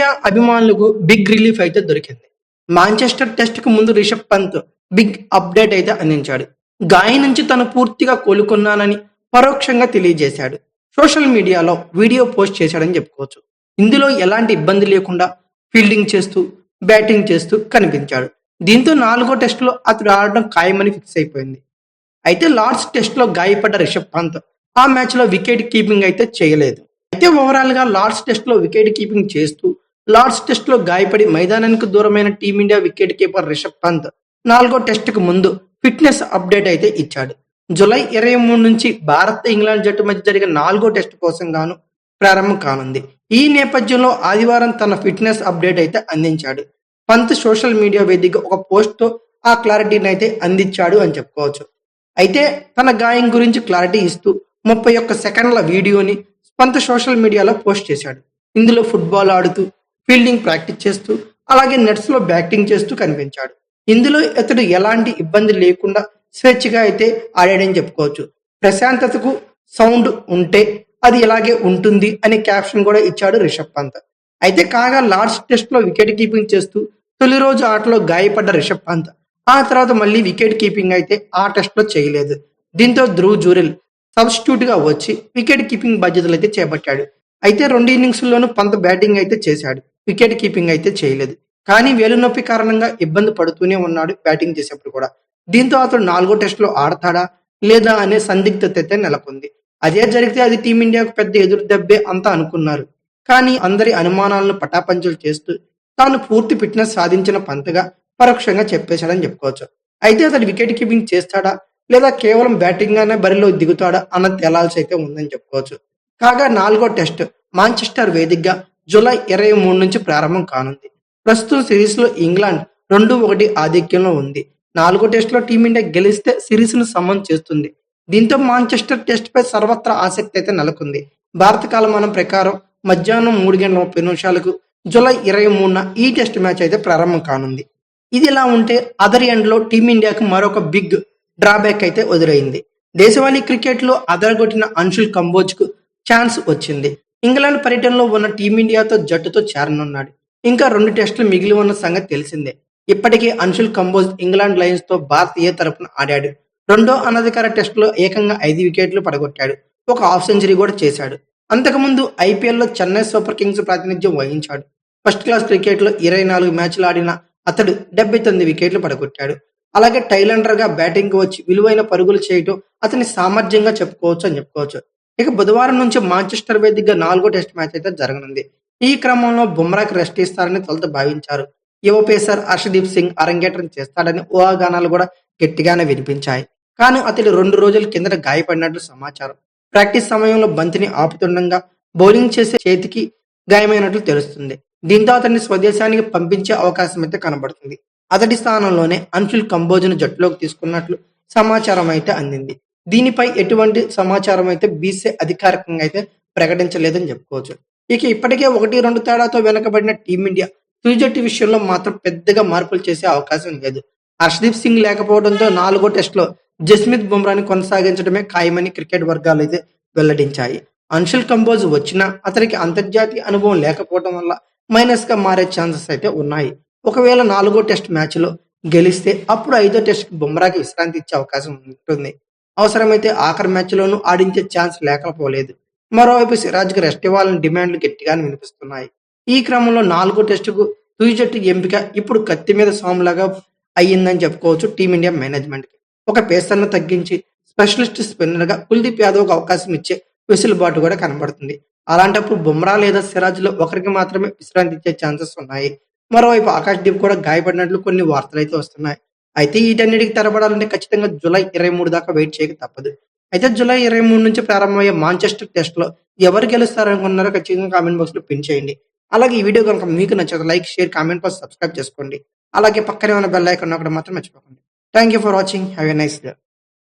Team India అభిమానులకు big relief అయితే దొరికింది. మాంచెస్టర్ టెస్ట్ కు ముందు రిషబ్ పంత్ బిగ్ అప్డేట్ అయితే అందించాడు. గాయం నుంచి తను పూర్తిగా కోలుకున్నానని పరోక్షంగా తెలియజేశాడు. సోషల్ మీడియాలో వీడియో పోస్ట్ చేశాడని చెప్పుకోవచ్చు. ఇందులో ఎలాంటి ఇబ్బంది లేకుండా ఫీల్డింగ్ చేస్తూ బ్యాటింగ్ చేస్తూ కనిపించాడు. దీంతో 4వ టెస్టులో అతడు ఆడడం ఖాయమని ఫిక్స్ అయిపోయింది. అయితే లార్డ్స్ టెస్టులో గాయపడ్డ రిషబ్ పంత్ ఆ మ్యాచ్ లో వికెట్ కీపింగ్ అయితే చేయలేదు. అయితే ఓవరాల్ గా లార్డ్స్ టెస్ట్ లో వికెట్ కీపింగ్ చేస్తూ లార్డ్స్ టెస్ట్ లో గాయపడి మైదానానికి దూరమైన team India wicket keeper Rishabh Pant 4వ టెస్ట్ కు ముందు ఫిట్నెస్ అప్డేట్ అయితే ఇచ్చాడు. జూలై 23 నుంచి భారత్ ఇంగ్లాండ్ జట్టు మధ్య జరిగిన 4వ టెస్ట్ కోసం గాను ప్రారంభం కానుంది. ఈ నేపథ్యంలో ఆదివారం తన ఫిట్నెస్ అప్డేట్ అయితే అందించాడు. పంత్ సోషల్ మీడియా వేదికగా ఒక పోస్ట్ తో ఆ క్లారిటీని అయితే అందించాడు అని చెప్పుకోవచ్చు. అయితే తన గాయం గురించి క్లారిటీ ఇస్తూ 31 సెకండ్ల వీడియోని పంత్ సోషల్ మీడియాలో పోస్ట్ చేశాడు. ఇందులో ఫుట్బాల్ ఆడుతూ ఫీల్డింగ్ ప్రాక్టీస్ చేస్తూ అలాగే నెట్స్ లో బ్యాటింగ్ చేస్తూ కనిపించాడు. ఇందులో ఇతడు ఎలాంటి ఇబ్బంది లేకుండా స్వేచ్ఛగా అయితే ఆడాడని చెప్పుకోవచ్చు. ప్రశాంతతకు సౌండ్ ఉంటే అది ఇలాగే ఉంటుంది అనే క్యాప్షన్ కూడా ఇచ్చాడు రిషబ్ పంత్. అయితే కాగా లార్డ్స్ టెస్ట్ లో వికెట్ కీపింగ్ చేస్తూ తొలి రోజు ఆటలో గాయపడ్డ రిషబ్ పంత్ ఆ తర్వాత మళ్ళీ వికెట్ కీపింగ్ అయితే ఆ టెస్ట్ లో చేయలేదు. దీంతో ధ్రువ్ జురెల్ సబ్స్టిట్యూట్ గా వచ్చి వికెట్ కీపింగ్ బాధ్యతలు అయితే చేపట్టాడు. అయితే 2 ఇన్నింగ్స్ లోనూ పంత్ బ్యాటింగ్ అయితే చేశాడు, వికెట్ కీపింగ్ అయితే చేయలేదు. కానీ వేలు నొప్పి కారణంగా ఇబ్బంది పడుతూనే ఉన్నాడు బ్యాటింగ్ చేసేప్పుడు కూడా. దీంతో అతడు 4వ టెస్ట్ లో ఆడతాడా లేదా అనే సందిగ్ధత అయితే నెలకొంది. అదే జరిగితే అది టీమిండియాకు పెద్ద ఎదురు దెబ్బే అంతా అనుకున్నారు. కానీ అందరి అనుమానాలను పటాపంచలు చేస్తూ తాను పూర్తి ఫిట్నెస్ సాధించిన పంత్గా పరోక్షంగా చెప్పేశాడని చెప్పుకోవచ్చు. అయితే అతడు వికెట్ కీపింగ్ చేస్తాడా లేదా కేవలం బ్యాటింగ్ గానే బరిలో దిగుతాడా అన్నది తేలాల్సి అయితే ఉందని చెప్పుకోవచ్చు. కాగా 4వ టెస్ట్ మాంచెస్టర్ వేదికగా జూలై 23 నుంచి ప్రారంభం కానుంది. ప్రస్తుతం సిరీస్ లో ఇంగ్లాండ్ 2-1 ఆధిక్యంలో ఉంది. 4వ టెస్ట్ లో టీమిండియా గెలిస్తే సిరీస్ ను సమన్ చేస్తుంది. దీంతో మాంచెస్టర్ టెస్ట్ పై సర్వత్రా ఆసక్తి అయితే నెలకొంది. భారత కాలమానం ప్రకారం మధ్యాహ్నం 3:30 జూలై 23న ఈ టెస్ట్ మ్యాచ్ అయితే ప్రారంభం కానుంది. ఇది ఇలా ఉంటే అదర్ ఎండ్ లో టీమిండియాకు మరొక బిగ్ డ్రాబ్యాక్ అయితే ఎదురైంది. దేశవాళీ క్రికెట్ లో అదరగొట్టిన అన్షుల్ కంబోజ్ కు ఛాన్స్ వచ్చింది. ఇంగ్లాండ్ పర్యటనలో ఉన్న టీమిండియాతో జట్టుతో చేరనున్నాడు. ఇంకా 2 టెస్టులు మిగిలి ఉన్న సంగతి తెలిసిందే. ఇప్పటికే అన్షుల్ కంబోజ్ ఇంగ్లాండ్ లయన్స్ తో భారత్ ఏ తరపున ఆడాడు. రెండో అనధికార టెస్టులో ఏకంగా 5 వికెట్లు పడగొట్టాడు. ఒక హాఫ్ సెంచరీ కూడా చేశాడు. అంతకుముందు ఐపీఎల్ లో చెన్నై సూపర్ కింగ్స్ ప్రాతినిధ్యం వహించాడు. ఫస్ట్ క్లాస్ క్రికెట్ లో 24 మ్యాచ్లు ఆడిన అతడు 79 వికెట్లు పడగొట్టాడు. అలాగే టైలెండర్ గా బ్యాటింగ్ కు వచ్చి విలువైన పరుగులు చేయటం అతని సామర్థ్యంగా చెప్పుకోవచ్చు అని చెప్పుకోవచ్చు. ఇక బుధవారం నుంచి మాంచెస్టర్ వేదికగా 4వ టెస్ట్ మ్యాచ్ అయితే జరగనుంది. ఈ క్రమంలో బుమ్రాకి రెస్ట్ ఇస్తారని తొలుత భావించారు. యువ పేసర్ హర్షదీప్ సింగ్ అరంగేట్రం చేస్తాడని ఊహాగానాలు కూడా గట్టిగానే వినిపించాయి. కానీ అతడు 2 రోజుల కిందట గాయపడినట్లు సమాచారం. ప్రాక్టీస్ సమయంలో బంతిని ఆపుతుండగా బౌలింగ్ చేసే చేతికి గాయమైనట్లు తెలుస్తుంది. దీంతో అతన్ని స్వదేశానికి పంపించే అవకాశం అయితే కనబడుతుంది. అతడి స్థానంలోనే అన్షుల్ కంబోజ్ను జట్టులోకి తీసుకున్నట్లు సమాచారం అయితే అందింది. దీనిపై ఎటువంటి సమాచారం అయితే బీసీసీ అధికారికంగా అయితే ప్రకటించలేదని చెప్పుకోవచ్చు. ఇక ఇప్పటికే 1-2 తేడాతో వెనకబడిన టీమిండియా తుది జట్టు విషయంలో మాత్రం పెద్దగా మార్పులు చేసే అవకాశం లేదు. హర్షదీప్ సింగ్ లేకపోవడంతో 4వ టెస్ట్ లో జస్మిత్ బుమ్రాని కొనసాగించడమే ఖాయమని క్రికెట్ వర్గాలు అయితే వెల్లడించాయి. అన్షుల్ కంబోజ్ వచ్చినా అతనికి అంతర్జాతీయ అనుభవం లేకపోవడం వల్ల మైనస్ గా మారే ఛాన్సెస్ అయితే ఉన్నాయి. ఒకవేళ 4వ టెస్ట్ మ్యాచ్ లో గెలిస్తే అప్పుడు 5వ టెస్ట్ బుమ్రాకి విశ్రాంతి ఇచ్చే అవకాశం ఉంటుంది. అవసరమైతే ఆఖరి మ్యాచ్ లోనూ ఆడించే ఛాన్స్ లేకపోలేదు. మరోవైపు సిరాజ్ కి రెస్ట్ ఇవ్వాలని డిమాండ్లు గట్టిగానే వినిపిస్తున్నాయి. ఈ క్రమంలో 4వ టెస్టుకు తుది జట్టు ఎంపిక ఇప్పుడు కత్తి మీద సాములాగా అయ్యిందని చెప్పుకోవచ్చు టీమిండియా మేనేజ్మెంట్ కి. ఒక పేసర్ను తగ్గించి స్పెషలిస్ట్ స్పిన్నర్ గా కుల్దీప్ యాదవ్ అవకాశం ఇచ్చే వెసులుబాటు కూడా కనబడుతుంది. అలాంటప్పుడు బుమ్రా లేదా సిరాజ్ లో ఒకరికి మాత్రమే విశ్రాంతి ఇచ్చే ఛాన్సెస్ ఉన్నాయి. మరోవైపు ఆకాష్ దీప్ కూడా గాయపడినట్లు కొన్ని వార్తలు అయితే వస్తున్నాయి. అయితే వీటన్నిటికి తెరపడాలంటే ఖచ్చితంగా జూలై 23 దాకా వెయిట్ చేయక తప్పదు. అయితే జూలై 23 నుంచి ప్రారంభమయ్యే మాంచెస్టర్ టెస్ట్ లో ఎవరు గెలుస్తారనుకున్నారో ఖచ్చితంగా కామెంట్ బాక్స్ లో పిన్ చేయండి. అలాగే ఈ వీడియో కనుక మీకు నచ్చితే like, share, comment plus subscribe చేసుకోండి. అలాగే పక్కనే ఉన్న బెల్ ఐకాన్ ఒకటి మాత్రం మర్చిపోకండి. Thank you for watching. Have a nice day.